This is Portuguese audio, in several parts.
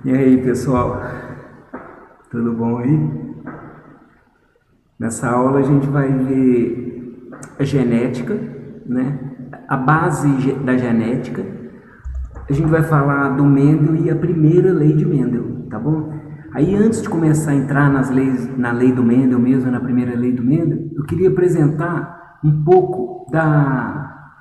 E aí, pessoal, tudo bom aí? Nessa aula a gente vai ver a genética, né? A base da genética. A gente vai falar do Mendel e a primeira lei de Mendel, tá bom? Aí, antes de começar a entrar na lei do Mendel mesmo, na primeira lei do Mendel, eu queria apresentar um pouco da...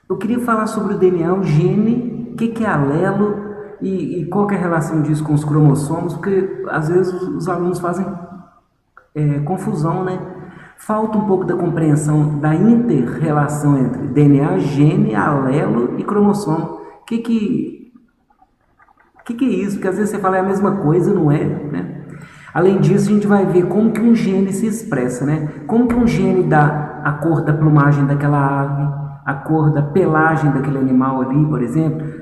Eu queria falar sobre o DNA, o gene, o que é alelo e qual que é a relação disso com os cromossomos, porque às vezes os alunos fazem confusão, né? Falta um pouco da compreensão da inter-relação entre DNA, gene, alelo e cromossomo. Que é isso? Porque às vezes você fala é a mesma coisa, não é, né? Além disso, a gente vai ver como que um gene se expressa, né? Como que um gene dá a cor da plumagem daquela ave, a cor da pelagem daquele animal ali, por exemplo,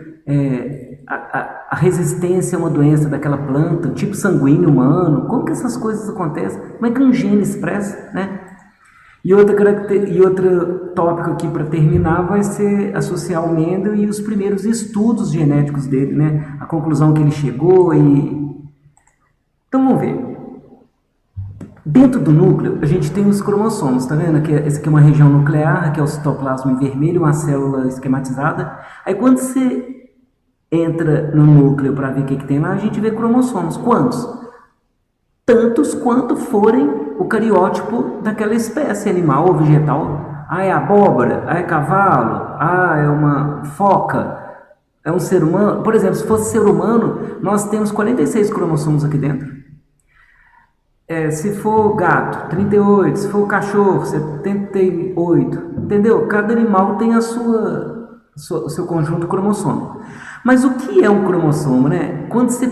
a resistência a uma doença daquela planta, o tipo sanguíneo humano, como que essas coisas acontecem? Como é que um gene expressa, né? E outro tópico aqui para terminar vai ser associar o Mendel e os primeiros estudos genéticos dele, né? A conclusão que ele chegou e... Então vamos ver. Dentro do núcleo, a gente tem os cromossomos, tá vendo? Essa aqui é uma região nuclear, que é o citoplasma em vermelho, uma célula esquematizada. Aí quando você entra no núcleo para ver o que tem lá, a gente vê cromossomos. Quantos? Tantos quanto forem o cariótipo daquela espécie animal ou vegetal. Ah, é abóbora, ah, é cavalo, ah, é uma foca, é um ser humano. Por exemplo, se fosse ser humano, nós temos 46 cromossomos aqui dentro. Se for gato, 38, se for cachorro, 78, entendeu? Cada animal tem o seu conjunto cromossômico. Mas o que é um cromossomo, né? Quando você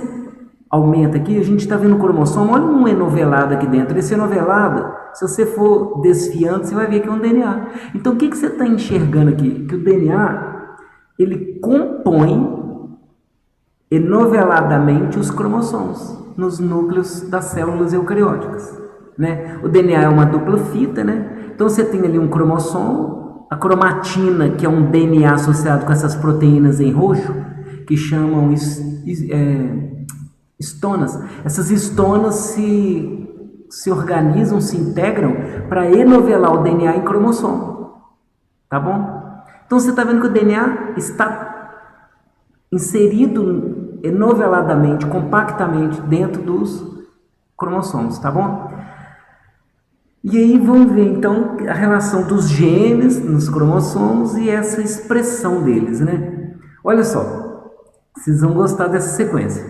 aumenta aqui, a gente está vendo o cromossomo, olha um enovelado aqui dentro. Esse enovelado, se você for desfiando, você vai ver que é um DNA. Então, o que você está enxergando aqui? Que o DNA, ele compõe enoveladamente os cromossomos nos núcleos das células eucarióticas, né? O DNA é uma dupla fita, né? Então você tem ali um cromossomo, a cromatina, que é um DNA associado com essas proteínas em roxo, que chamam estonas. Essas estonas se organizam, se integram para enovelar o DNA em cromossomo, tá bom? Então você está vendo que o DNA está inserido enoveladamente, compactamente dentro dos cromossomos, tá bom? E aí vamos ver então a relação dos genes nos cromossomos e essa expressão deles, né? Olha só, vocês vão gostar dessa sequência.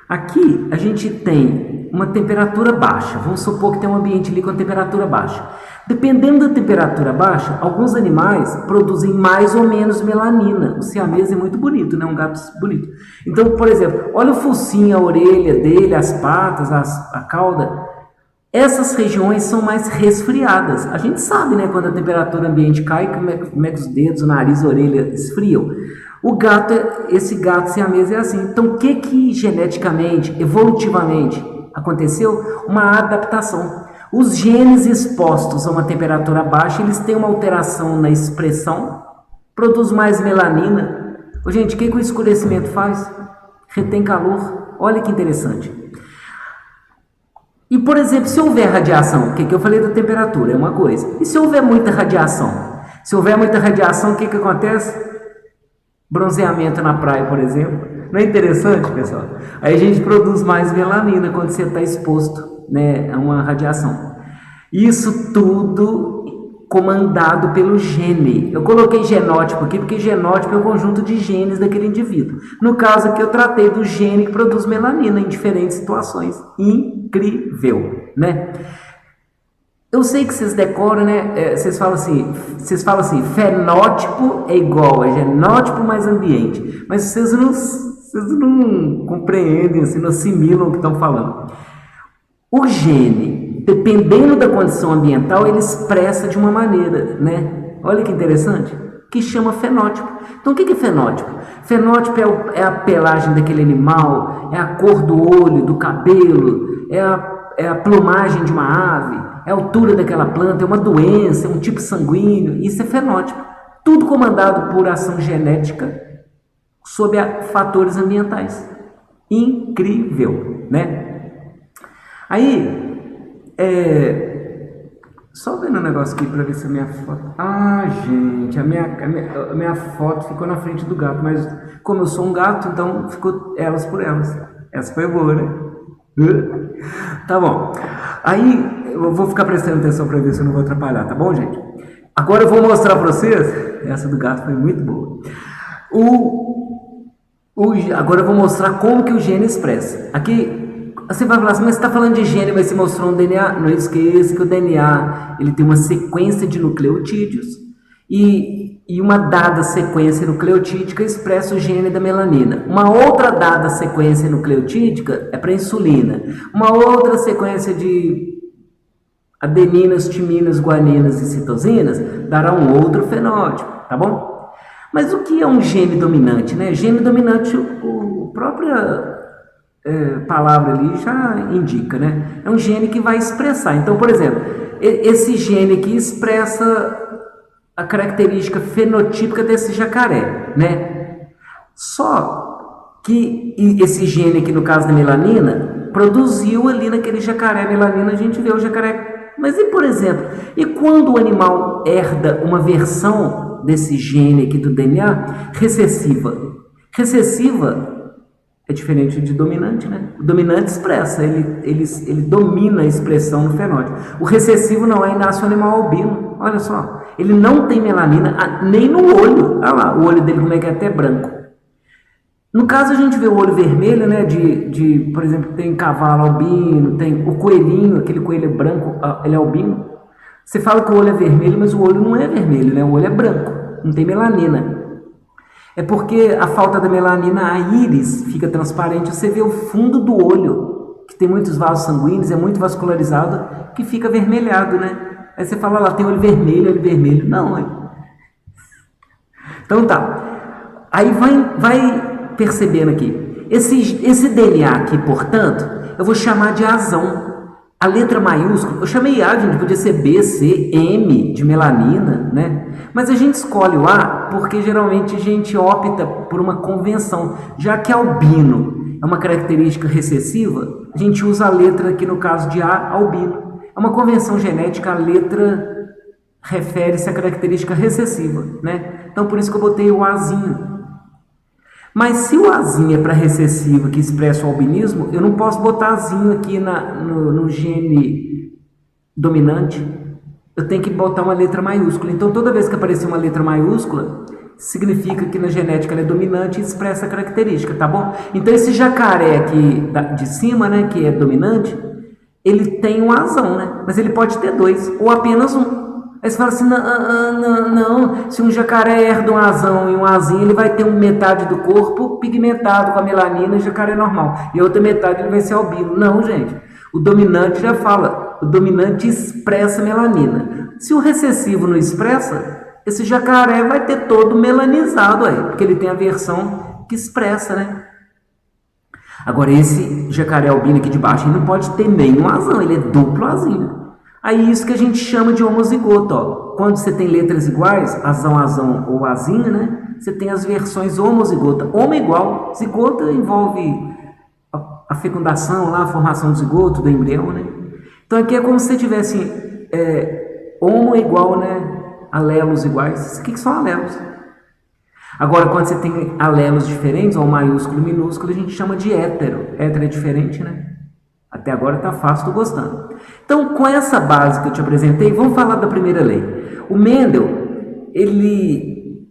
Aqui a gente tem uma temperatura baixa, vamos supor que tem um ambiente ali com temperatura baixa. Dependendo da temperatura baixa, alguns animais produzem mais ou menos melanina. O siamês é muito bonito, né? Um gato bonito. Então, por exemplo, olha o focinho, a orelha dele, as patas, a cauda. Essas regiões são mais resfriadas. A gente sabe, né? Quando a temperatura ambiente cai, como é que os dedos, o nariz, a orelha esfriam. Esse gato siamês é assim. Então, o que geneticamente, evolutivamente aconteceu? Uma adaptação. Os genes expostos a uma temperatura baixa, eles têm uma alteração na expressão, produz mais melanina. Gente, o que o escurecimento faz? Retém calor. Olha que interessante. E, por exemplo, se houver radiação, o que eu falei da temperatura, é uma coisa. E se houver muita radiação? Se houver muita radiação, o que acontece? Bronzeamento na praia, por exemplo. Não é interessante, pessoal? Aí a gente produz mais melanina quando você está exposto, né, a uma radiação. Isso tudo comandado pelo gene. Eu coloquei genótipo aqui porque genótipo é o conjunto de genes daquele indivíduo. No caso aqui eu tratei do gene que produz melanina em diferentes situações. Incrível, né? Eu sei que vocês decoram, né? Vocês falam assim, fenótipo é igual a genótipo mais ambiente. Mas vocês não compreendem, assim, não assimilam o que estão falando. O gene, dependendo da condição ambiental, ele expressa de uma maneira, né? Olha que interessante, que chama fenótipo. Então, o que é fenótipo? Fenótipo é a pelagem daquele animal, é a cor do olho, do cabelo, é a plumagem de uma ave, é a altura daquela planta, é uma doença, é um tipo sanguíneo. Isso é fenótipo. Tudo comandado por ação genética sob fatores ambientais. Incrível, né? Aí, só vendo um negócio aqui para ver se a minha foto... Ah, gente, a minha foto ficou na frente do gato, mas como eu sou um gato, então ficou elas por elas. Essa foi boa, né? Tá bom. Aí, eu vou ficar prestando atenção para ver se eu não vou atrapalhar, tá bom, gente? Agora eu vou mostrar para vocês... Essa do gato foi muito boa. Agora eu vou mostrar como que o gene expressa. Aqui, você vai falar assim, mas você está falando de gene, mas você mostrou um DNA. Não esqueça que o DNA ele tem uma sequência de nucleotídeos e uma dada sequência nucleotídica expressa o gene da melanina. Uma outra dada sequência nucleotídica é para insulina. Uma outra sequência de adeninas, timinas, guaninas e citosinas dará um outro fenótipo, tá bom? Mas o que é um gene dominante, né? Gene dominante, a própria palavra ali já indica, né? É um gene que vai expressar. Então, por exemplo, esse gene aqui expressa a característica fenotípica desse jacaré, né? Só que esse gene aqui, no caso da melanina, produziu ali naquele jacaré melanina, a gente vê o jacaré. Mas e, por exemplo, e quando o animal herda uma versão desse gene aqui do DNA recessiva? Recessiva é diferente de dominante, né? O dominante expressa, ele domina a expressão no fenótipo. O recessivo não, aí nasce um animal albino. Olha só, ele não tem melanina nem no olho. Olha lá, o olho dele como é que é até branco. No caso, a gente vê o olho vermelho, né? Por exemplo, tem cavalo albino, tem o coelhinho, aquele coelho branco, ele é albino. Você fala que o olho é vermelho, mas o olho não é vermelho, né? O olho é branco, não tem melanina. É porque a falta da melanina, a íris fica transparente, você vê o fundo do olho, que tem muitos vasos sanguíneos, é muito vascularizado, que fica avermelhado, né? Aí você fala lá, tem olho vermelho, olho vermelho. Não, é. Então tá. Aí vai percebendo aqui, esse DNA aqui, portanto, eu vou chamar de azão. A letra maiúscula, eu chamei A, gente, podia ser B, C, M, de melanina, né? Mas a gente escolhe o A porque geralmente a gente opta por uma convenção. Já que albino é uma característica recessiva, a gente usa a letra aqui no caso de A, albino. É uma convenção genética, a letra refere-se à característica recessiva, né? Então por isso que eu botei o Azinho. Mas se o Azinho é para recessivo que expressa o albinismo, eu não posso botar Azinho aqui no gene dominante. Eu tenho que botar uma letra maiúscula. Então toda vez que aparecer uma letra maiúscula, significa que na genética ela é dominante e expressa a característica, tá bom? Então esse jacaré aqui de cima, né, que é dominante, ele tem um azão, né? Mas ele pode ter dois, ou apenas um. Aí você fala assim, não, se um jacaré herda um azão e um azinho, ele vai ter metade do corpo pigmentado com a melanina e jacaré normal. E a outra metade ele vai ser albino. Não, gente. O dominante já fala, o dominante expressa melanina. Se o recessivo não expressa, esse jacaré vai ter todo melanizado aí, porque ele tem a versão que expressa, né? Agora, esse jacaré albino aqui de baixo, ele não pode ter nenhum azão, ele é duplo azinho. Aí isso que a gente chama de homozigoto, ó. Quando você tem letras iguais, azão, azão ou azinho, né? Você tem as versões homozigota. Homo igual, zigota envolve a fecundação, lá, a formação do zigoto, do embrião, né? Então aqui é como se você tivesse homo igual, né? Alelos iguais. O que são alelos? Agora, quando você tem alelos diferentes, ou maiúsculo e minúsculo, a gente chama de hétero. Hétero é diferente, né? Até agora tá fácil, tô gostando. Então, com essa base que eu te apresentei, vamos falar da primeira lei. O Mendel,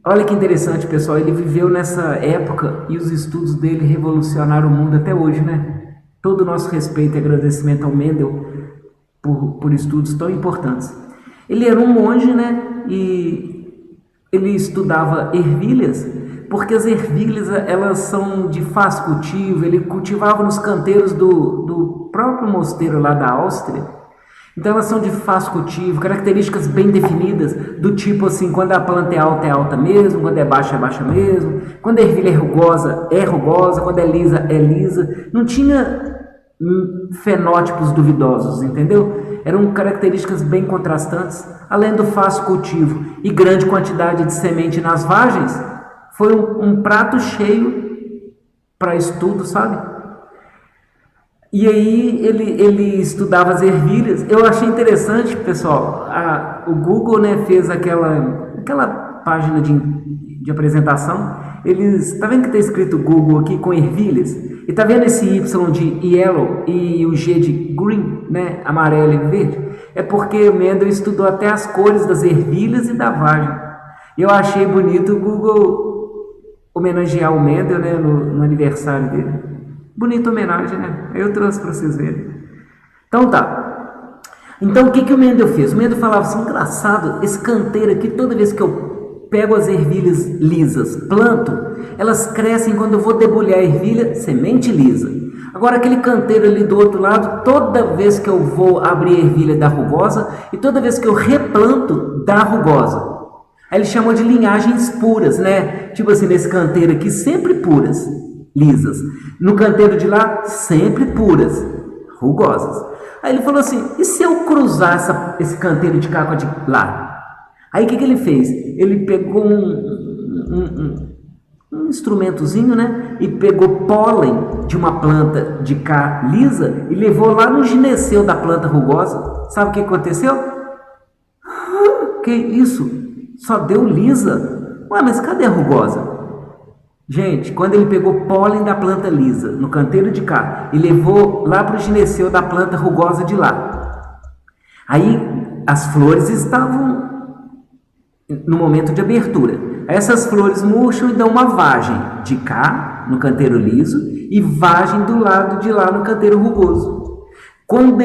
olha que interessante, pessoal, ele viveu nessa época e os estudos dele revolucionaram o mundo até hoje, né? Todo o nosso respeito e agradecimento ao Mendel por estudos tão importantes. Ele era um monge, né? E ele estudava ervilhas, porque as ervilhas, elas são de fácil cultivo, ele cultivava nos canteiros do próprio mosteiro lá da Áustria. Então elas são de fácil cultivo, características bem definidas, do tipo assim, quando a planta é alta mesmo, quando é baixa mesmo, quando a ervilha é rugosa, quando é lisa. Não tinha fenótipos duvidosos, entendeu? Eram características bem contrastantes, além do fácil cultivo e grande quantidade de semente nas vagens. Foi um prato cheio para estudo, sabe? E aí ele estudava as ervilhas. Eu achei interessante, pessoal, o Google, né, fez aquela página de apresentação. Tá vendo que está escrito Google aqui com ervilhas? E tá vendo esse Y de yellow e o G de green, né, amarelo e verde? É porque o Mendel estudou até as cores das ervilhas e da vagem. Eu achei bonito o Google homenagear o Mendel, né, no aniversário dele. Bonita homenagem, né? Eu trouxe para vocês verem. Então tá. Então o que o Mendel fez? O Mendel falava assim, engraçado, esse canteiro aqui, toda vez que eu pego as ervilhas lisas, planto, elas crescem quando eu vou debulhar a ervilha, semente lisa. Agora aquele canteiro ali do outro lado, toda vez que eu vou abrir a ervilha dá rugosa, e toda vez que eu replanto, dá rugosa. Aí ele chamou de linhagens puras, né? Tipo assim, nesse canteiro aqui, sempre puras, lisas. No canteiro de lá, sempre puras, rugosas. Aí ele falou assim, e se eu cruzar esse canteiro de cá com a de lá? Aí o que ele fez? Ele pegou um instrumentozinho, né? E pegou pólen de uma planta de cá lisa e levou lá no gineceu da planta rugosa. Sabe o que aconteceu? Que isso? Só deu lisa? Ué, mas cadê a rugosa? Gente, quando ele pegou pólen da planta lisa no canteiro de cá e levou lá para o gineceu da planta rugosa de lá, aí as flores estavam no momento de abertura. Essas flores murcham e dão uma vagem de cá, no canteiro liso, e vagem do lado de lá, no canteiro rugoso. Quando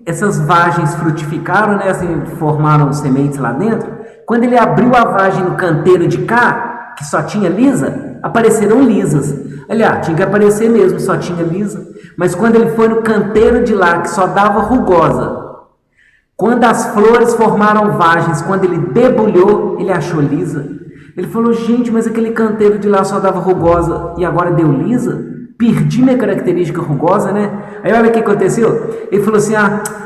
essas vagens frutificaram, né, assim, formaram sementes lá dentro, quando ele abriu a vagem no canteiro de cá, que só tinha lisa, apareceram lisas. Aliás, tinha que aparecer mesmo, só tinha lisa. Mas quando ele foi no canteiro de lá, que só dava rugosa, quando as flores formaram vagens, quando ele debulhou, ele achou lisa. Ele falou, gente, mas aquele canteiro de lá só dava rugosa e agora deu lisa? Perdi minha característica rugosa, né? Aí olha o que aconteceu. Ele falou assim,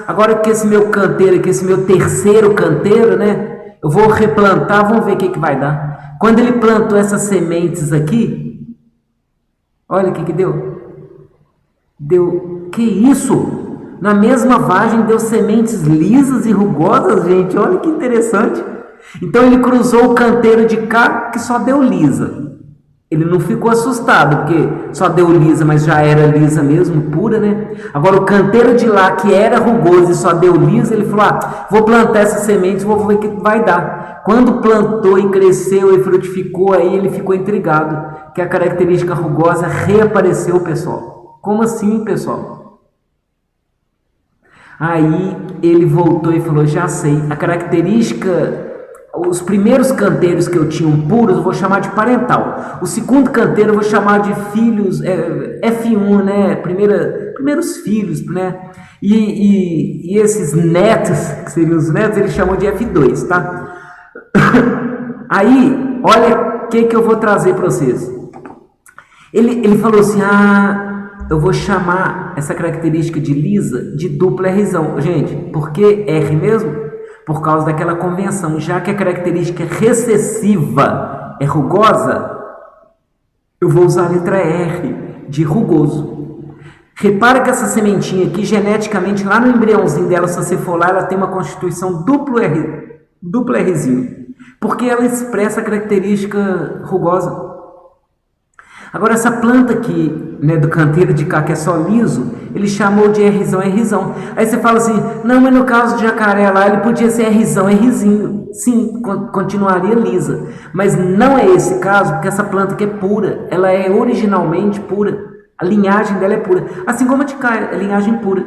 agora que esse meu canteiro aqui, esse meu terceiro canteiro, né? Eu vou replantar, vamos ver o que vai dar. Quando ele plantou essas sementes aqui, olha o que deu. Que isso? Na mesma vagem deu sementes lisas e rugosas, gente. Olha que interessante. Então ele cruzou o canteiro de cá, que só deu lisa. Ele não ficou assustado, porque só deu lisa, mas já era lisa mesmo, pura, né? Agora o canteiro de lá, que era rugoso e só deu lisa, ele falou, vou plantar essas sementes, vou ver o que vai dar. Quando plantou e cresceu e frutificou, aí ele ficou intrigado, que a característica rugosa reapareceu, pessoal. Como assim, pessoal? Aí ele voltou e falou, já sei, a característica, os primeiros canteiros que eu tinha puros, eu vou chamar de parental. O segundo canteiro eu vou chamar de filhos, F1, né? Primeiros filhos, né? E esses netos, que seriam os netos, ele chamou de F2, tá? Aí, olha o que eu vou trazer para vocês. Ele falou assim, eu vou chamar essa característica de lisa de dupla Rzão. Gente, por que R mesmo? Por causa daquela convenção. Já que a característica recessiva é rugosa, eu vou usar a letra R de rugoso. Repara que essa sementinha aqui, geneticamente, lá no embriãozinho dela, se você for lá, ela tem uma constituição dupla Rzinho. Porque ela expressa a característica rugosa. Agora essa planta aqui, né, do canteiro de cá, que é só liso, ele chamou de Rzão. Aí você fala assim, não, mas no caso de jacaré lá, ele podia ser Rzinho. Sim, continuaria lisa. Mas não é esse caso, porque essa planta aqui é pura. Ela é originalmente pura. A linhagem dela é pura. Assim como a de cá, é linhagem pura.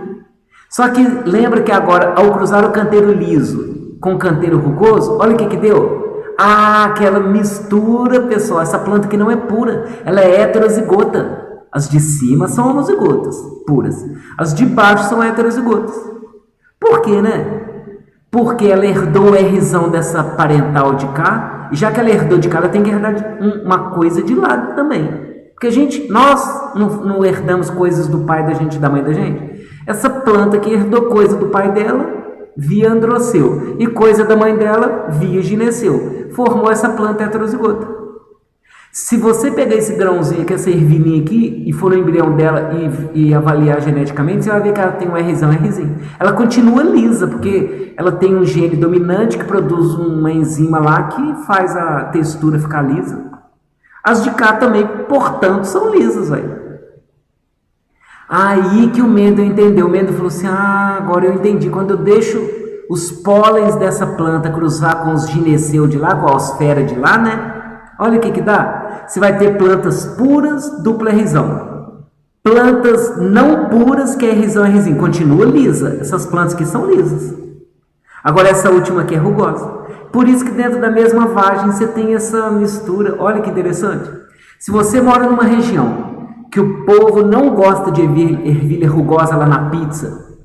Só que lembra que agora, ao cruzar o canteiro liso com o canteiro rugoso, olha o que deu. Aquela mistura, pessoal. Essa planta aqui não é pura, ela é heterozigota. As de cima são homozigotas, puras. As de baixo são heterozigotas. Por quê, né? Porque ela herdou o Rzão dessa parental de cá, e já que ela herdou de cá, ela tem que herdar uma coisa de lá também. Porque nós não herdamos coisas do pai da gente e da mãe da gente. Essa planta aqui herdou coisa do pai dela via androceu e coisa da mãe dela via gineceu. Formou essa planta heterozigota. Se você pegar esse grãozinho aqui, essa ervilhinha aqui, e for no embrião dela e avaliar geneticamente, você vai ver que ela tem um Rzinho, Rzinho. Ela continua lisa, porque ela tem um gene dominante que produz uma enzima lá que faz a textura ficar lisa. As de cá também, portanto, são lisas, velho. Aí que o Mendel entendeu. O Mendel falou assim, agora eu entendi. Quando eu deixo os pólens dessa planta cruzar com os gineceu de lá, com a osfera de lá, né? Olha o que dá. Você vai ter plantas puras, dupla Rzão. Plantas não puras, que é Rzão, Rzinho. Continua lisa. Essas plantas aqui são lisas. Agora essa última aqui é rugosa. Por isso que dentro da mesma vagem você tem essa mistura. Olha que interessante. Se você mora numa região que o povo não gosta de ervilha rugosa lá na pizza,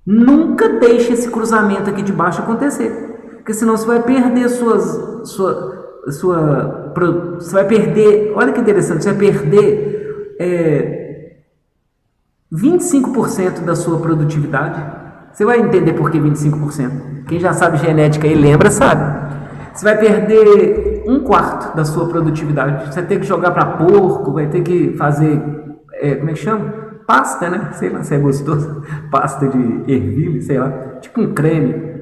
nunca deixe esse cruzamento aqui de baixo acontecer. Porque senão você vai perder você vai perder, olha que interessante, você vai perder 25% da sua produtividade. Você vai entender por que 25%. Quem já sabe genética e lembra, sabe. Você vai perder 1/4 da sua produtividade. Você vai ter que jogar para porco, vai ter que fazer, como é que chama? Pasta, né? Sei lá se é gostoso. Pasta de ervilha, sei lá. Tipo um creme.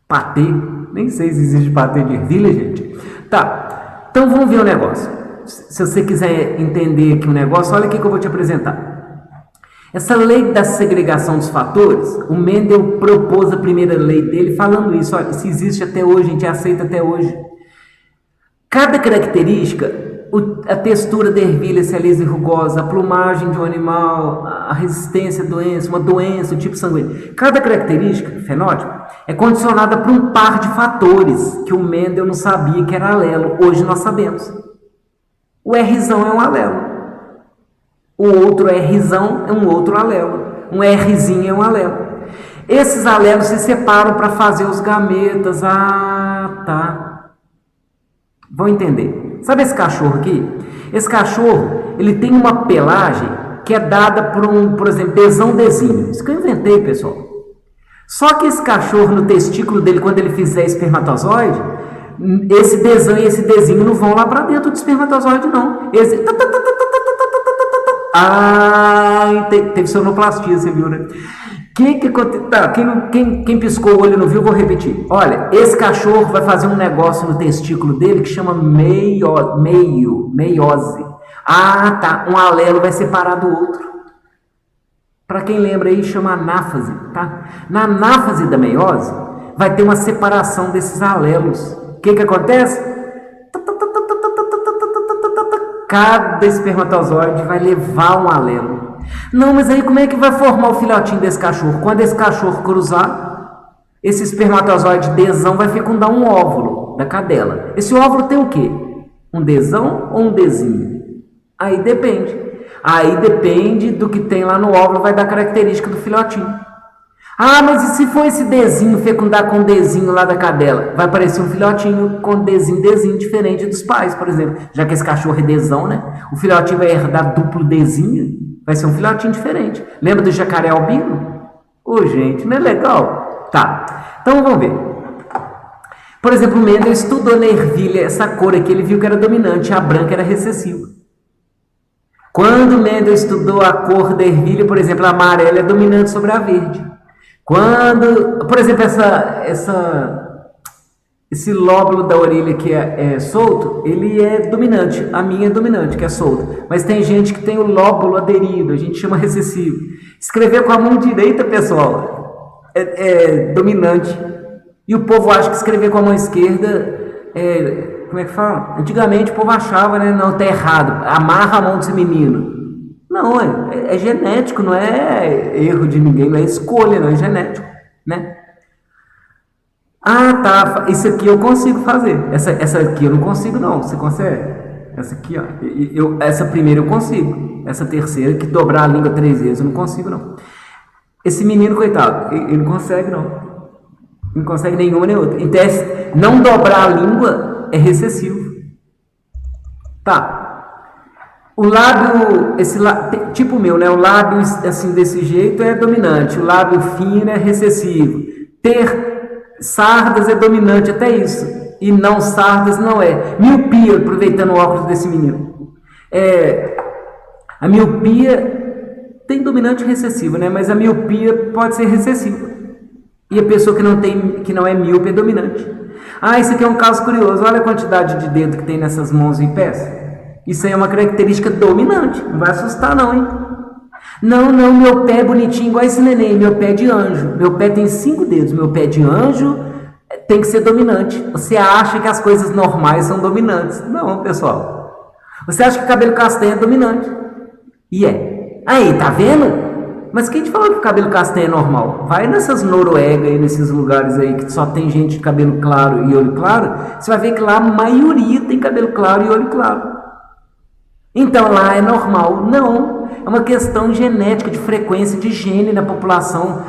Patê. Nem sei se existe patê de ervilha, gente. Tá, então vamos ver o negócio. Se você quiser entender aqui o negócio, olha aqui que eu vou te apresentar. Essa lei da segregação dos fatores, o Mendel propôs a primeira lei dele falando isso. Olha, se existe até hoje, a gente aceita até hoje. Cada característica, a textura da ervilha, se é lisa e rugosa, a plumagem de um animal, a resistência à doença, uma doença, o tipo sanguíneo. Cada característica, fenótipo, é condicionada por um par de fatores que o Mendel não sabia que era alelo. Hoje nós sabemos. O Rzão é um alelo. O outro Rzão é um outro alelo. Um Rzinho é um alelo. Esses alelos se separam para fazer os gametas. Tá. Vão entender. Sabe esse cachorro aqui? Esse cachorro, ele tem uma pelagem que é dada por exemplo, desão-desinho. Isso que eu inventei, pessoal. Só que esse cachorro, no testículo dele, quando ele fizer espermatozoide, esse desão e esse desinho não vão lá para dentro do espermatozoide, não. Teve sonoplastia, você viu, né? Quem piscou o olho e não viu, vou repetir. Olha, esse cachorro vai fazer um negócio no testículo dele que chama meiose. Tá. Um alelo vai separar do outro. Para quem lembra aí, chama anáfase, tá? Na anáfase da meiose, vai ter uma separação desses alelos. O que acontece? Cada espermatozoide vai levar um alelo. Não, mas aí como é que vai formar o filhotinho desse cachorro? Quando esse cachorro cruzar, esse espermatozoide desão vai fecundar um óvulo da cadela. Esse óvulo tem o quê? Um desão ou um desinho? Aí depende do que tem lá no óvulo, vai dar característica do filhotinho. Mas e se for esse desinho fecundar com o desinho lá da cadela? Vai aparecer um filhotinho com desinho diferente dos pais, por exemplo. Já que esse cachorro é desão, né? O filhotinho vai herdar duplo desinho, vai ser um filhotinho diferente. Lembra do jacaré albino? Gente, não é legal? Tá, então vamos ver. Por exemplo, o Mendel estudou na ervilha essa cor aqui, ele viu que era dominante, a branca era recessiva. Quando o Mendel estudou a cor da ervilha, por exemplo, a amarela é dominante sobre a verde. Quando, por exemplo, esse lóbulo da orelha que é solto, ele é dominante. A minha é dominante, que é solta. Mas tem gente que tem o lóbulo aderido, a gente chama recessivo. Escrever com a mão direita, pessoal, é dominante. E o povo acha que escrever com a mão esquerda como é que fala? Antigamente o povo achava, né? Não, tá errado. Amarra a mão desse menino. Não, é genético, não é erro de ninguém, não é escolha, não é genético, né? Tá, isso aqui eu consigo fazer. Essa aqui eu não consigo, não. Você consegue? Essa aqui, ó. Essa primeira eu consigo. Essa terceira, que dobrar a língua 3 vezes, eu não consigo, não. Esse menino, coitado, ele não consegue, não. Não consegue nenhuma nem outra. Então, não dobrar a língua é recessivo. Tá. O lábio, tipo o meu, né? O lábio assim desse jeito é dominante, o lábio fino é recessivo. Ter sardas é dominante, até isso. e não sardas não é. Miopia, aproveitando o óculos desse menino. A miopia tem dominante recessivo, né? Mas a miopia pode ser recessiva. E a pessoa que não é míope é dominante. Isso aqui é um caso curioso. Olha a quantidade de dedo que tem nessas mãos e pés. Isso aí é uma característica dominante. Não vai assustar não, hein? Não, meu pé é bonitinho igual esse neném. Meu pé é de anjo. Meu pé tem 5 dedos. Meu pé é de anjo tem que ser dominante. Você acha que as coisas normais são dominantes. Não, pessoal. Você acha que cabelo castanho é dominante. E é. Aí, tá vendo? Mas quem te falou que o cabelo castanho é normal? Vai nessas Noruega e nesses lugares aí que só tem gente de cabelo claro e olho claro, você vai ver que lá a maioria tem cabelo claro e olho claro. Então lá é normal. Não, é uma questão genética, de frequência de gene na população,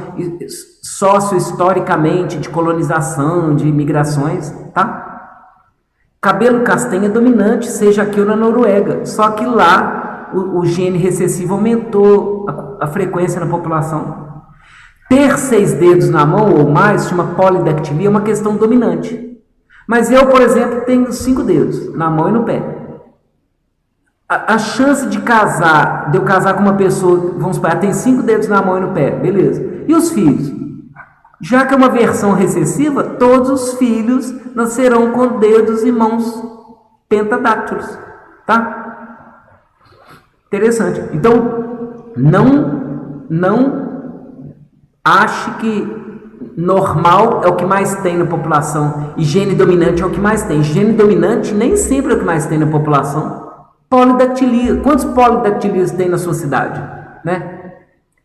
socio-historicamente, de colonização, de migrações, tá? Cabelo castanho é dominante, seja aqui ou na Noruega, só que lá o gene recessivo aumentou a frequência na população. Ter 6 dedos na mão ou mais, chama polidactilia, é uma questão dominante. Mas eu, por exemplo, tenho 5 dedos na mão e no pé. A chance de eu casar com uma pessoa, vamos supor, ela tem 5 dedos na mão e no pé, beleza. E os filhos? Já que é uma versão recessiva, todos os filhos nascerão com dedos e mãos pentadáctilos, tá? Interessante. Então, não ache que normal é o que mais tem na população e gene dominante é o que mais tem. Gene dominante nem sempre é o que mais tem na população. Polidactilia. Quantos polidactilias tem na sua cidade? Né?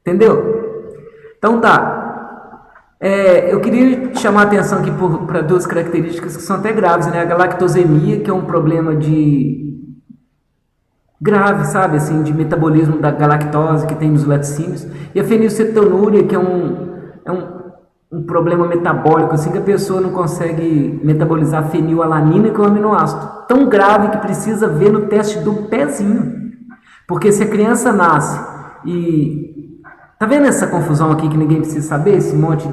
Entendeu? Então tá. Eu queria chamar a atenção aqui para 2 características que são até graves, né? A galactosemia, que é um problema grave, sabe, assim, de metabolismo da galactose que tem nos laticínios, e a fenilcetonúria, que é um problema metabólico, assim, que a pessoa não consegue metabolizar fenilalanina, que é um aminoácido tão grave que precisa ver no teste do pezinho, porque se a criança nasce e... Tá vendo essa confusão aqui que ninguém precisa saber? Esse monte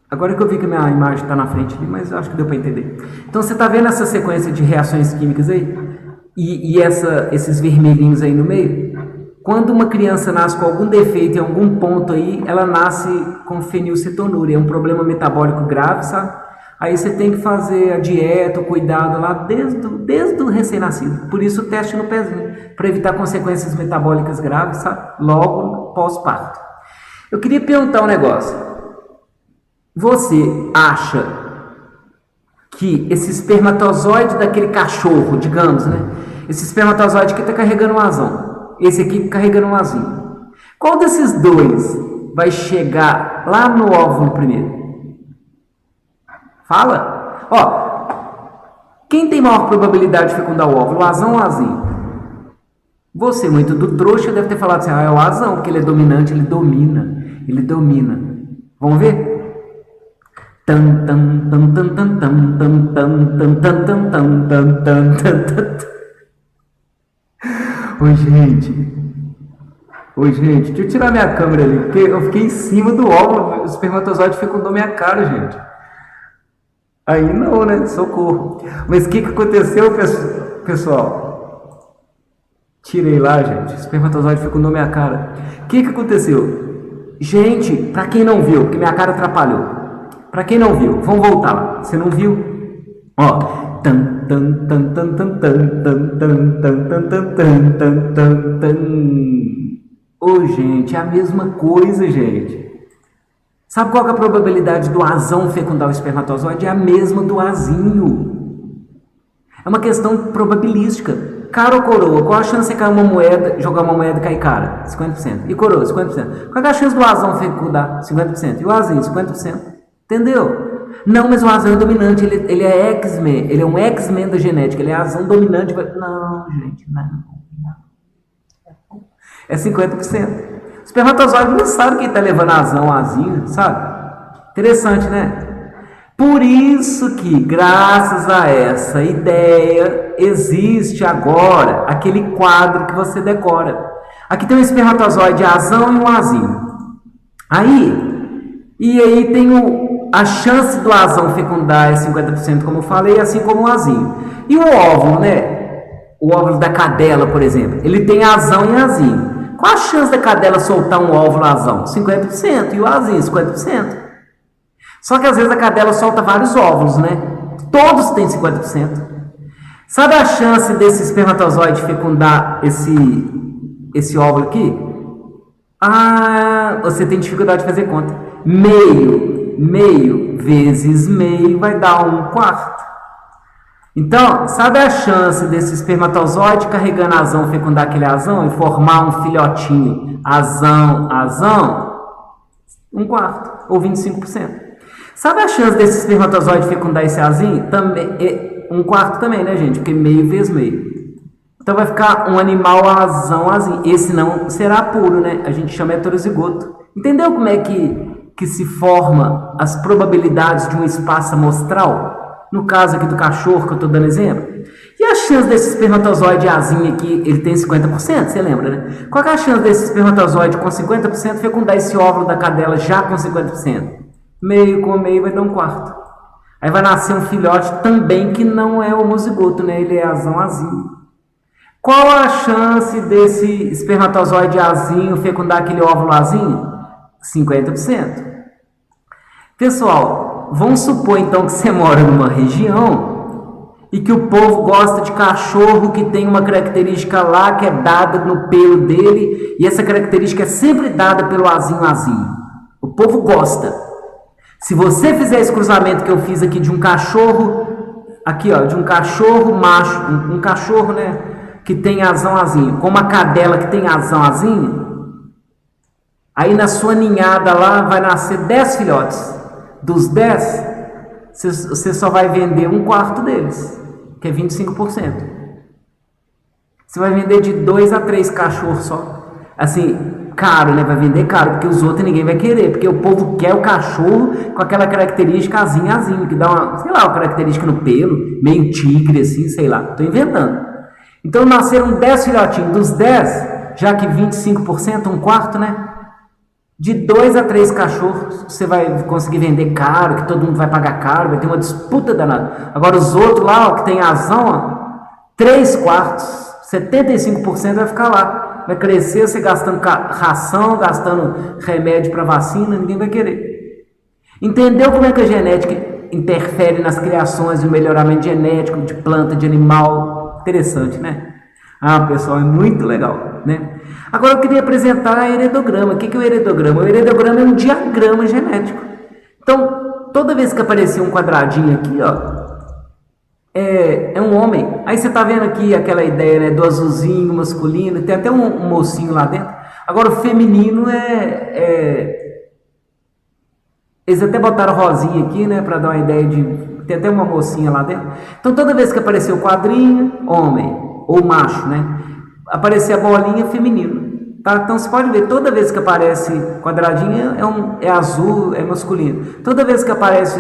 Agora que eu vi que a minha imagem está na frente ali, mas eu acho que deu para entender. Então você está vendo essa sequência de reações químicas aí? E esses vermelhinhos aí no meio? Quando uma criança nasce com algum defeito em algum ponto aí, ela nasce com fenilcetonúria. É um problema metabólico grave, sabe? Aí você tem que fazer a dieta, o cuidado lá desde o recém-nascido. Por isso o teste no pezinho, para evitar consequências metabólicas graves, sabe? Logo pós-parto. Eu queria perguntar um negócio. Você acha que esse espermatozoide daquele cachorro, digamos, né? Esse espermatozoide aqui está carregando um azão. Esse aqui carregando um azinho. Qual desses 2 vai chegar lá no óvulo primeiro? Fala. Quem tem maior probabilidade de fecundar o óvulo, o azão ou o azinho? Você, muito do trouxa, deve ter falado assim, é o azão, porque ele é dominante, ele domina. Vamos ver? Oi, gente, deixa eu tirar minha câmera ali, porque eu fiquei em cima do óvulo, o espermatozoide fecundou minha cara, gente. Aí não, né? Socorro. Mas o que aconteceu, pessoal? Tirei lá, gente, o espermatozoide fecundou minha cara. O que aconteceu? Gente, pra quem não viu, porque minha cara atrapalhou. Pra quem não viu, vamos voltar lá. Você não viu? Gente, é a mesma coisa, gente. Sabe qual que é a probabilidade do azão fecundar o espermatozoide? É a mesma do azinho. É uma questão probabilística. Cara ou coroa? Qual a chance de cair uma moeda, jogar uma moeda e cair cara? 50%. E coroa? 50%. Qual é a chance do azão fecundar? 50%. E o azinho? 50%. Entendeu? Não, mas o azão é dominante, ele é X-Men, ele é um X-Men da genética, ele é azão dominante. Não, gente, não. É 50%. O espermatozoide não sabe quem está levando azão, azinho, sabe? Interessante, né? Por isso que, graças a essa ideia, existe agora aquele quadro que você decora. Aqui tem um espermatozoide azão e um azinho. Aí, E aí tem a chance do azão fecundar é 50%, como eu falei, assim como o azinho. E o óvulo, né? O óvulo da cadela, por exemplo, ele tem azão e azinho. Qual a chance da cadela soltar um óvulo azão? 50%. E o azinho, 50%. Só que às vezes a cadela solta vários óvulos, né? Todos têm 50%. Sabe a chance desse espermatozoide fecundar esse óvulo aqui? Ah, você tem dificuldade de fazer conta. Meio vezes meio vai dar 1/4. Então, sabe a chance desse espermatozoide carregando azão fecundar aquele azão e formar um filhotinho azão? 1/4 ou 25%. Sabe a chance desse espermatozoide fecundar esse azinho? Também, 1/4 também, né, gente? Porque meio vezes meio. Então vai ficar um animal azinho. Esse não será puro, né? A gente chama heterozigoto. Entendeu como é que se forma as probabilidades de um espaço amostral? No caso aqui do cachorro, que eu estou dando exemplo. E a chance desse espermatozoide azinho aqui, ele tem 50%, você lembra, né? Qual é a chance desse espermatozoide com 50% fecundar esse óvulo da cadela já com 50%? Meio com meio vai dar 1/4. Aí vai nascer um filhote também que não é homozigoto, né? Ele é azinho. Qual a chance desse espermatozoide azinho fecundar aquele óvulo azinho? 50%. Pessoal, vamos supor então que você mora numa região e que o povo gosta de cachorro que tem uma característica lá que é dada no pelo dele, e essa característica é sempre dada pelo azinho. O povo gosta. Se você fizer esse cruzamento que eu fiz aqui de um cachorro, aqui ó, de um cachorro macho, um cachorro, né, que tem azinho, com uma cadela que tem azinho, aí na sua ninhada lá vai nascer 10 filhotes. Dos 10, você só vai vender 1/4 deles, que é 25%. Você vai vender de 2 a 3 cachorros só. Assim, caro, né? Vai vender caro, porque os outros ninguém vai querer, porque o povo quer o cachorro com aquela característica azinho, que dá uma, sei lá, uma característica no pelo, meio tigre, assim, sei lá. Tô inventando. Então nasceram 10 filhotinhos. Dos 10, já que 25%, 1/4, né? De 2 a 3 cachorros, você vai conseguir vender caro, que todo mundo vai pagar caro, vai ter uma disputa danada. Agora os outros lá, ó, que tem azão, ó, 3/4, 75% vai ficar lá. Vai crescer, você gastando ração, gastando remédio para vacina, ninguém vai querer. Entendeu como é que a genética interfere nas criações e o melhoramento genético de planta, de animal? Interessante, né? Ah, pessoal, é muito legal, né? Agora eu queria apresentar a heredograma. O que é o heredograma? O heredograma é um diagrama genético. Então, toda vez que aparecer um quadradinho aqui, ó, é um homem. Aí você tá vendo aqui aquela ideia, né, do azulzinho masculino, tem até um mocinho lá dentro. Agora o feminino eles até botaram rosinha aqui, né, para dar uma ideia de... Tem até uma mocinha lá dentro. Então toda vez que aparecer o quadrinho, homem ou macho, né, aparecer a bolinha, feminino. Tá? Então você pode ver, toda vez que aparece quadradinho é azul, é masculino. Toda vez que aparece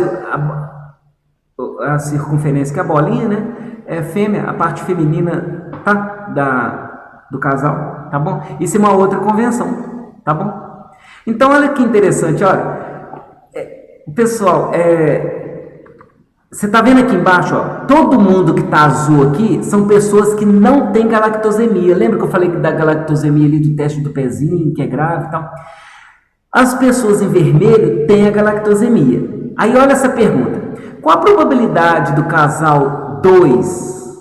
a circunferência, que é a bolinha, né, é fêmea, a parte feminina, tá? Do casal, tá bom? Isso é uma outra convenção, tá bom? Então olha que interessante, olha, pessoal, você tá vendo aqui embaixo, ó, todo mundo que tá azul aqui são pessoas que não têm galactosemia. Lembra que eu falei da galactosemia ali do teste do pezinho, que é grave e tal? As pessoas em vermelho têm a galactosemia. Aí olha essa pergunta. Qual a probabilidade do casal 2,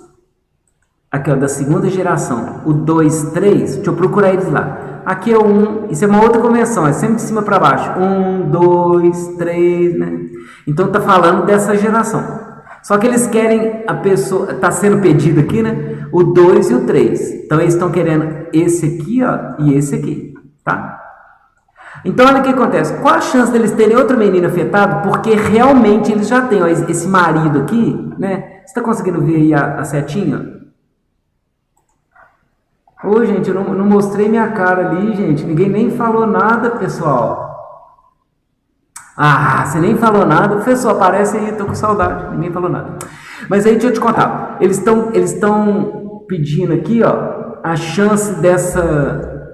aqui ó, da segunda geração, o 2, 3, deixa eu procurar eles lá. Aqui é o 1, isso é uma outra convenção, é sempre de cima para baixo. 1, 2, 3, né? Então tá falando dessa geração. Só que eles querem a pessoa, tá sendo pedido aqui, né? O 2 e o 3. Então eles estão querendo esse aqui, ó, e esse aqui, tá? Então olha o que acontece. Qual a chance deles terem outro menino afetado? Porque realmente eles já têm, ó, esse marido aqui, né? Você tá conseguindo ver aí a setinha? Ô, gente, eu não mostrei minha cara ali, gente. Ninguém nem falou nada, pessoal. Ah, você nem falou nada. Pessoal, aparece aí, tô com saudade. Ninguém falou nada. Mas aí, deixa eu te contar. Eles estão pedindo aqui, ó, a chance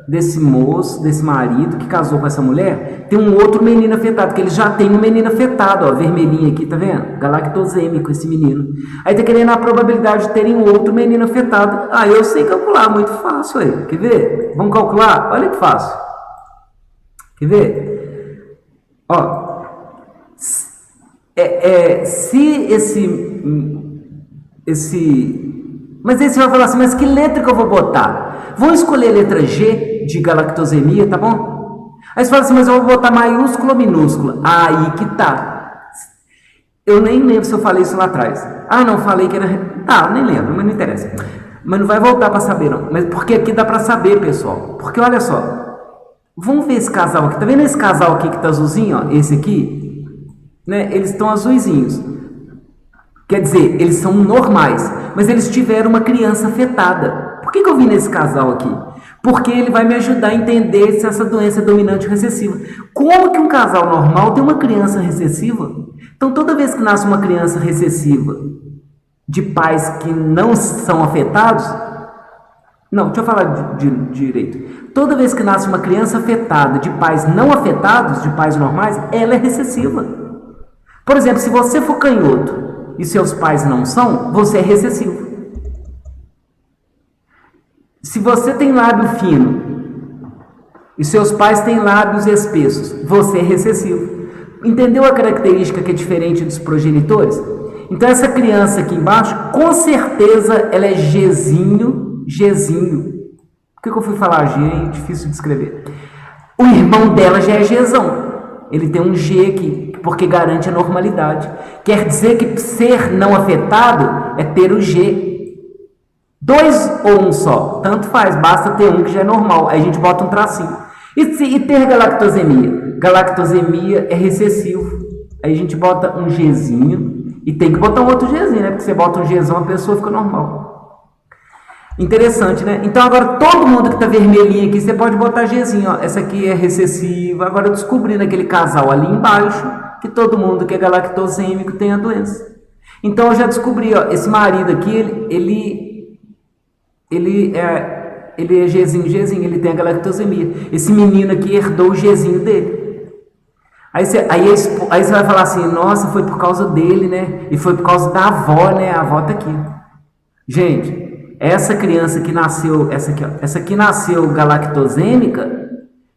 desse moço, desse marido que casou com essa mulher, tem um outro menino afetado, que ele já tem um menino afetado, ó, vermelhinho aqui, tá vendo? Galactosêmico esse menino. Aí tá querendo a probabilidade de terem um outro menino afetado. Ah, eu sei calcular, muito fácil aí. Quer ver? Vamos calcular? Olha que fácil. Quer ver? Ó, se mas aí você vai falar assim, mas que letra que eu vou botar? Vou escolher a letra G de galactosemia, tá bom? Aí você fala assim, mas eu vou botar maiúscula ou minúscula? Aí que tá. Eu nem lembro se eu falei isso lá atrás. Ah, não, falei que era... Tá, nem lembro, mas não interessa. Mas não vai voltar para saber, não. Mas porque aqui dá para saber, pessoal. Porque olha só. Vamos ver esse casal aqui. Tá vendo esse casal aqui que tá azulzinho, ó? Esse aqui? Né? Eles estão azuizinhos. Quer dizer, eles são normais, mas eles tiveram uma criança afetada. Por que eu vim nesse casal aqui? Porque ele vai me ajudar a entender se essa doença é dominante ou recessiva. Como que um casal normal tem uma criança recessiva? Então, toda vez que nasce uma criança recessiva de pais que não são afetados... Não, deixa eu falar direito. Toda vez que nasce uma criança afetada de pais não afetados, de pais normais, ela é recessiva. Por exemplo, se você for canhoto e seus pais não são, você é recessivo. Se você tem lábio fino e seus pais têm lábios espessos, você é recessivo. Entendeu a característica que é diferente dos progenitores? Então essa criança aqui embaixo, com certeza ela é Gzinho. Por que eu fui falar G? É difícil de escrever. O irmão dela já é Gzão. Ele tem um G aqui, porque garante a normalidade. Quer dizer que ser não afetado é ter o G. 2 ou um só, tanto faz, basta ter um que já é normal. Aí a gente bota um tracinho. E ter galactosemia? Galactosemia é recessivo. Aí a gente bota um Gzinho e tem que botar um outro Gzinho, né? Porque você bota um Gzão, a pessoa fica normal. Interessante, né? Então agora todo mundo que tá vermelhinho aqui, você pode botar Gzinho, ó. Essa aqui é recessiva. Agora eu descobri naquele casal ali embaixo que todo mundo que é galactosêmico tem a doença. Então eu já descobri, ó, esse marido aqui, ele é Gzinho, ele tem a galactosemia. Esse menino aqui herdou o Gzinho dele. Aí você vai falar assim, nossa, foi por causa dele, né? E foi por causa da avó, né? A avó tá aqui. Gente, essa criança que nasceu, essa aqui nasceu galactosêmica,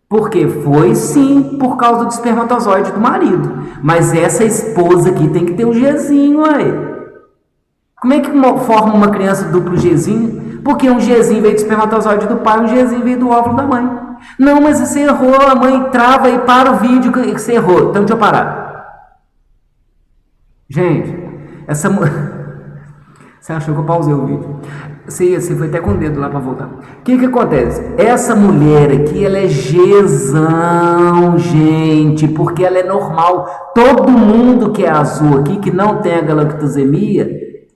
porque foi sim por causa do espermatozoide do marido. Mas essa esposa aqui tem que ter um Gzinho, aí. Como é que forma uma criança duplo Gzinho? Porque um Gzinho veio do espermatozoide do pai, um Gzinho veio do óvulo da mãe. Não, mas você errou, a mãe trava e para o vídeo que você errou. Então deixa eu parar. Gente, essa mulher... Você achou que eu pausei o vídeo? Você foi até com o dedo lá para voltar. O que acontece? Essa mulher aqui, ela é Gzão, gente, porque ela é normal. Todo mundo que é azul aqui, que não tem a galactosemia,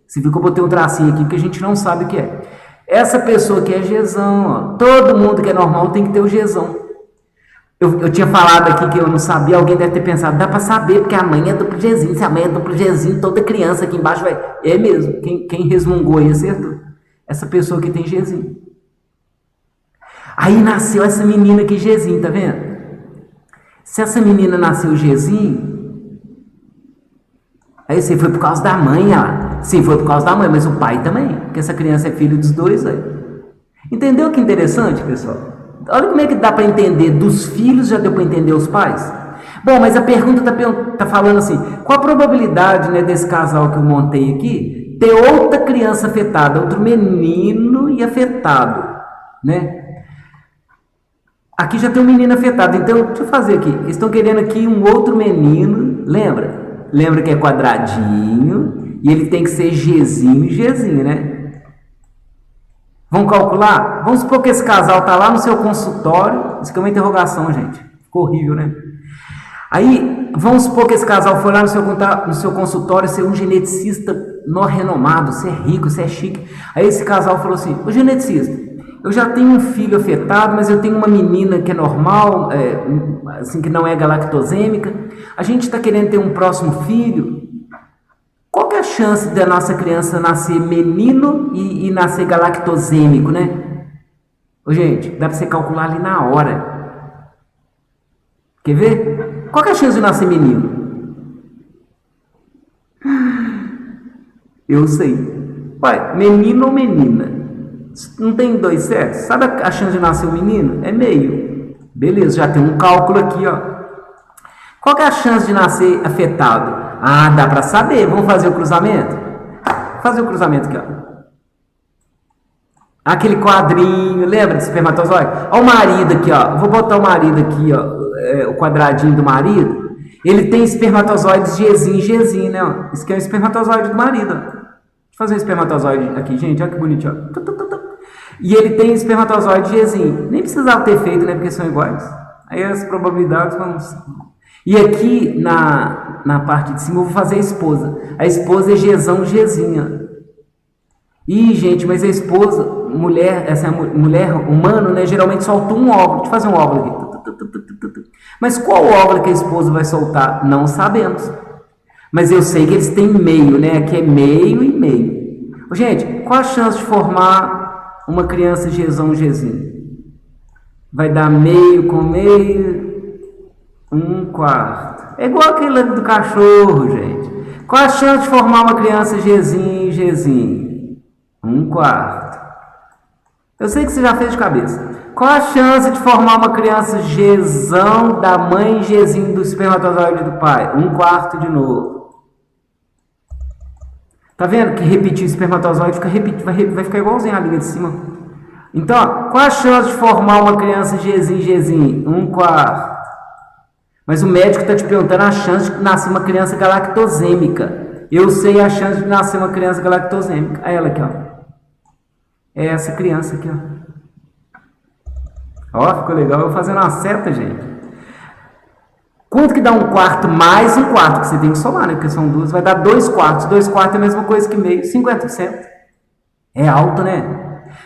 você viu que eu botei um tracinho aqui, porque a gente não sabe o que é. Essa pessoa aqui é Gzão, ó. Todo mundo que é normal tem que ter o Gzão. Eu tinha falado aqui que eu não sabia, alguém deve ter pensado, dá para saber, porque a mãe é duplo Gzinho, se a mãe é duplo Gzinho, toda criança aqui embaixo vai... É mesmo, quem resmungou aí acertou. Essa pessoa que tem Gzinho. Aí nasceu essa menina aqui, Gzinho, tá vendo? Se essa menina nasceu Gzinho, aí sim, foi por causa da mãe, ó. Sim, foi por causa da mãe, mas o pai também, porque essa criança é filho dos dois, aí. Entendeu que interessante, pessoal? Olha como é que dá para entender dos filhos, já deu para entender os pais? Bom, mas a pergunta tá falando assim, qual a probabilidade, né, desse casal que eu montei aqui ter outra criança afetada, outro menino e afetado, né? Aqui já tem um menino afetado, então deixa eu fazer aqui. Eles estão querendo aqui um outro menino, lembra? Lembra que é quadradinho e ele tem que ser Gzinho e Gzinho, né? Vamos calcular? Vamos supor que esse casal está lá no seu consultório. Isso aqui é uma interrogação, gente. Ficou horrível, né? Aí, vamos supor que esse casal foi lá no seu consultório ser um geneticista renomado, ser rico, ser chique. Aí esse casal falou assim, ô geneticista, eu já tenho um filho afetado, mas eu tenho uma menina que é normal, assim, que não é galactosêmica. A gente está querendo ter um próximo filho. Qual que é a chance da nossa criança nascer menino e nascer galactosêmico, né? Ô, gente, dá para você calcular ali na hora. Quer ver? Qual que é a chance de nascer menino? Eu sei. Pai, menino ou menina? Não tem dois certos? Sabe a chance de nascer um menino? É meio. Beleza, já tem um cálculo aqui, ó. Qual que é a chance de nascer afetado? Ah, dá para saber. Vamos fazer o cruzamento? Fazer o cruzamento aqui, ó. Aquele quadrinho, lembra do espermatozoide? Olha o marido aqui, ó. Vou botar o marido aqui, ó. O quadradinho do marido. Ele tem espermatozoides Gzinho, né? Ó. Isso aqui é o espermatozoide do marido, ó. Deixa eu fazer um espermatozoide aqui, gente. Olha que bonitinho, ó. E ele tem espermatozoide Gzinho. Nem precisava ter feito, né? Porque são iguais. Aí as probabilidades vão... E aqui na parte de cima eu vou fazer a esposa. A esposa é Gzinho. Ih, gente, mas a esposa, essa mulher humana, né, geralmente solta um óvulo. Deixa eu fazer um óvulo aqui. Mas qual óvulo que a esposa vai soltar? Não sabemos. Mas eu sei que eles têm meio, né? Aqui é meio e meio. Gente, qual a chance de formar uma criança Gzinho? Vai dar meio com meio, 1/4. É igual aquele do cachorro, gente. Qual a chance de formar uma criança Gzinho? 1/4. Eu sei que você já fez de cabeça. Qual a chance de formar uma criança Gzão da mãe Gzinho do espermatozoide do pai? 1/4 de novo. Tá vendo que repetir espermatozoide vai ficar igualzinho a linha de cima? Então, qual a chance de formar uma criança Gzinho? 1/4. Mas o médico está te perguntando a chance de nascer uma criança galactosêmica. Eu sei a chance de nascer uma criança galactosêmica. É ela aqui, ó. É essa criança aqui, ó. Ó, ficou legal eu fazendo uma seta, gente. Quanto que dá 1/4 mais 1/4? Que você tem que somar, né? Porque são duas, vai dar 2/4. 2/4 é a mesma coisa que meio. 50%. É alto, né?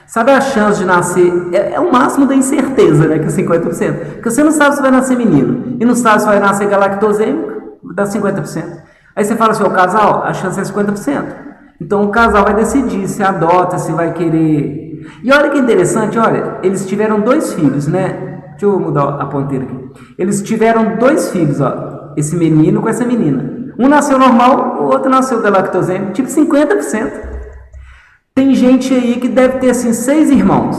Sabe a chance de nascer? É o máximo da incerteza, né? Que é 50%. Porque você não sabe se vai nascer menino. E não sabe se vai nascer galactosêmico. Dá 50%. Aí você fala assim, o casal, a chance é 50%. Então o casal vai decidir se adota, se vai querer. E olha que interessante, olha, eles tiveram 2 filhos, né? Deixa eu mudar a ponteira aqui. Eles tiveram 2 filhos, ó. Esse menino com essa menina. Um nasceu normal, o outro nasceu galactosêmico, tipo 50%. Tem gente aí que deve ter assim 6 irmãos.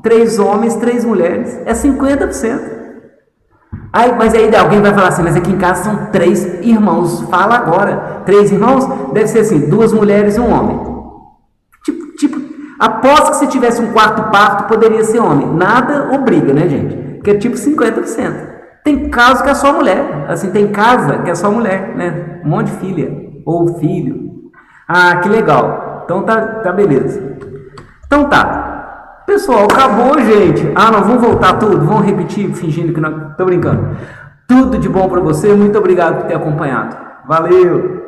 3 homens, 3 mulheres. É 50%. Aí, mas aí alguém vai falar assim, mas aqui em casa são 3 irmãos. Fala agora. 3 irmãos? Deve ser assim, 2 mulheres e 1 homem. Tipo, após que se tivesse um 4º parto, poderia ser homem. Nada obriga, né, gente? Porque é tipo 50%. Tem caso que é só mulher. Assim, tem casa que é só mulher, né? Um monte de filha. Ou filho. Ah, que legal. Então tá beleza. Então tá. Pessoal, acabou, gente. Ah, não, vamos voltar tudo. Vamos repetir, fingindo que não. Tô brincando. Tudo de bom pra você. Muito obrigado por ter acompanhado. Valeu!